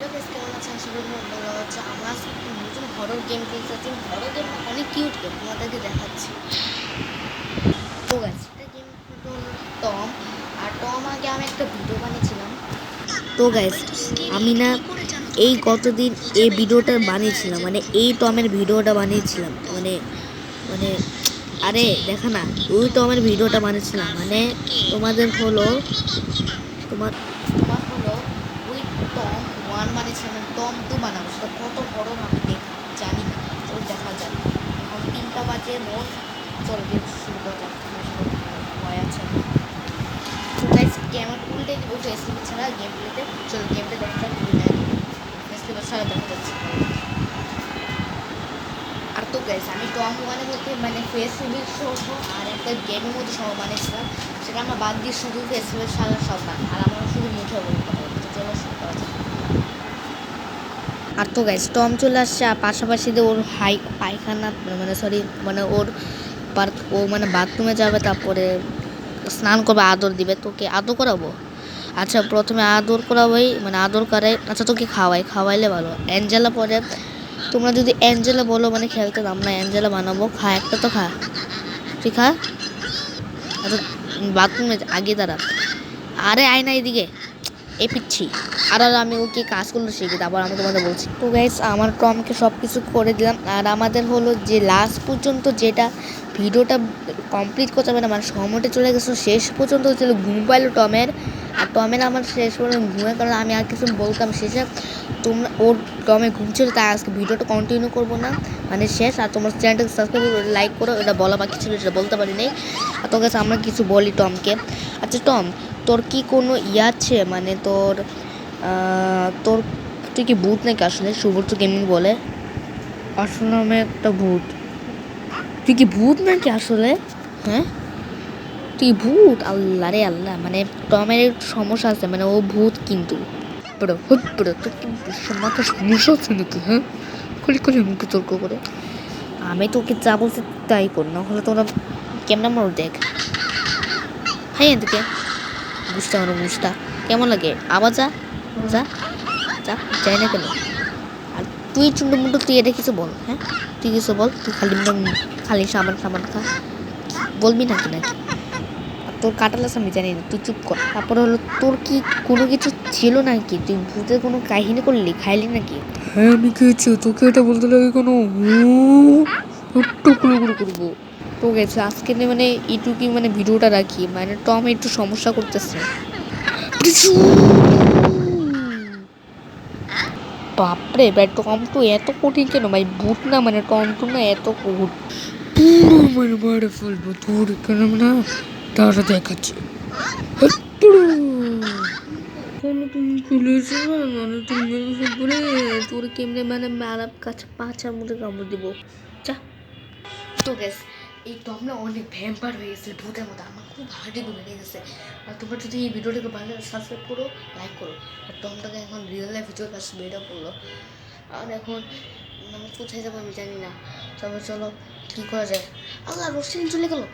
কেমন আছে আশা করি ভালো হচ্ছে। আমরা আজকে একটা নতুন হরর গেম খেলতে হরর গেম অনেক কিউট গেম তোমাদেরকে দেখাচ্ছি। তো গাইস এটা গেম হলো টম। আর টম আগে আমি একটা ভিডিও বানিয়েছিলাম। তো গাইস আমি না এই গতদিন এই ভিডিওটা বানিয়েছিলাম, মানে এই টমের ভিডিওটা বানিয়েছিলাম, মানে মানে আরে দেখা না, ওই টমের ভিডিওটা বানিয়েছিলাম, মানে তোমাদের হলো তোমার তোমার হলো ওই টম ওয়ান বানিয়েছিলাম, টম টু বানাবো। সেটা কত বড় আমি জানি না, তো দেখা যাক। এখন 3টা বাজে মোট। চলো গেম শুরু করা যাক। ভয় আছে তো গাইস, ক্যামেরা উল্টে দিব ফেসবুক ছাড়া গেম প্লেতে। চলো গেমটা দেখা যাক। ফেসবুক ছাড়া দেখা যাচ্ছে। আর তো গাইস আমি টম ওয়ানের মধ্যে মানে ফেসবুক সহ আর একটা গেমের মধ্যে সহ বানিয়েছিলাম, সেটা আমরা বাদ দিয়ে শুধু ফেসবুকের সারা সব বান, আর আমার শুধু মুখে বলতে হবে। তো চলো শুরু করা যাক। আর তো গাইস টম চলে আসছে, আর পাশাপাশি ওর পায়খানা মানে সরি মানে ওর ও মানে বাথরুমে যাবে, তারপরে স্নান করবে, আদর দিবে। তোকে আদর করাবো? আচ্ছা প্রথমে আদর করাবোই, মানে আদর করে আচ্ছা তোকে খাওয়াইলে ভালো। অ্যাঞ্জেলা পরে তোমরা যদি অ্যাঞ্জেলা বলো মানে খেলতে দাম না, অ্যাঞ্জেলা বানাবো। খা একটা তো খা, তুই খা। আচ্ছা বাথরুমে আগে দাঁড়া। আরে আয় না এদিকে, এ পিচ্ছি। আর আমি ওকে কাজ করলো শিখে, তারপর আমি তোমাদের বলছি। তো গাইস আমার টমকে সব কিছু করে দিলাম, আর আমাদের হলো যে লাস্ট পর্যন্ত যেটা ভিডিওটা কমপ্লিট করতে হবে না, মানে সময়টা চলে গেছিলো শেষ পর্যন্ত হচ্ছিলো ঘুম পাইলো টমের। আর টমের আমার শেষ পর্যন্ত ঘুমের কারণে আমি আর কিছু বলতাম শেষে। তোমরা ওর টমে ঘুম ছিল, তাই আজকে ভিডিওটা কন্টিনিউ করবো না, মানে শেষ। আর তোমার চ্যানেলটাকে সাবস্ক্রাইব করো, লাইক করো, এটা বলা বাকি ছিল, সেটা বলতে পারি নাই। আর তোর কাছে আমরা কিছু বলি টমকে। আচ্ছা টম, তোর কি কোনো আছে, মানে তোর তোর তুই কি ভূত নাকি আসলে? সুব্রত গেমিং বলে আসলে আমি একটা ভূত। তুই কি ভূত নাকি আসলে? হ্যাঁ তুই ভূত? আল্লাহ রে আল্লাহ, মানে টমের একটু সমস্যা আছে, মানে ও ভূত কিন্তু। বড় হুট বড়, তোর কি মাথা সমস্যা আছে নাকি? হ্যাঁ খুলি খুলি মুখে তর্ক করে। আমি তোকে যা বলছি তাই কর, না হলে তোরা কেমন মারো দেখ। হ্যাঁ এদিকে বুঝতে পারো বুঝটা কেমন লাগে? আবার যা যা যা, যাই না কেন? আর তুই চুন্ডু মুন্ডু তুই এটা কিছু বল। হ্যাঁ তুই কিছু বল, তুই খালি সাবান সাবান খা, বলবি নাকি নাকি? আর তোর কাটাল আছে আমি জানি না, তুই চুপ কর। তারপরে হলো তোর কি কোনো কিছু ছিল নাকি? তুই ভূতের কোনো কাহিনী করলি, খাইলি নাকি? হ্যাঁ আমি খেয়েছি, তোকে এটা বলতে লাগে কেন? একটু কুড়ো করবো তো গেছে আজকে মানে এইটুকি মানে ভিডিওটা রাখি, মানে টম একটু সমস্যা করতেছে। বাপরে ভাই, টমটু এত কঠিন কেন ভাই? ভূত না, মানে টমটু না, এত কঠিন পুরো মানে মারে ফেলবো তোর কেন না, তারা দেখাচ্ছে। তুমি চলে এসে মানে তুমি করে তোর কেমনে মানে আলাপ কাছে পাঁচার মধ্যে কামড় দিব। যা। তো গ্যাস এই টমটা অনেক ভ্যাম্পার হয়ে গেছে, ভূতের মতো। আমার খুব হার্টে লেগে গেছে। আর তোমরা যদি এই ভিডিওটাকে ভালো সাবস্ক্রাইব করো, লাইক করো। আর টমটাকে এখন রিয়েল লাইফে চলে কাছে বেটা পড়লো। আর এখন আমি কোথায় যাবো আমি জানি না। তবে চলো কী করা যায়। আল্লাহ রোশনি চলে গেলো।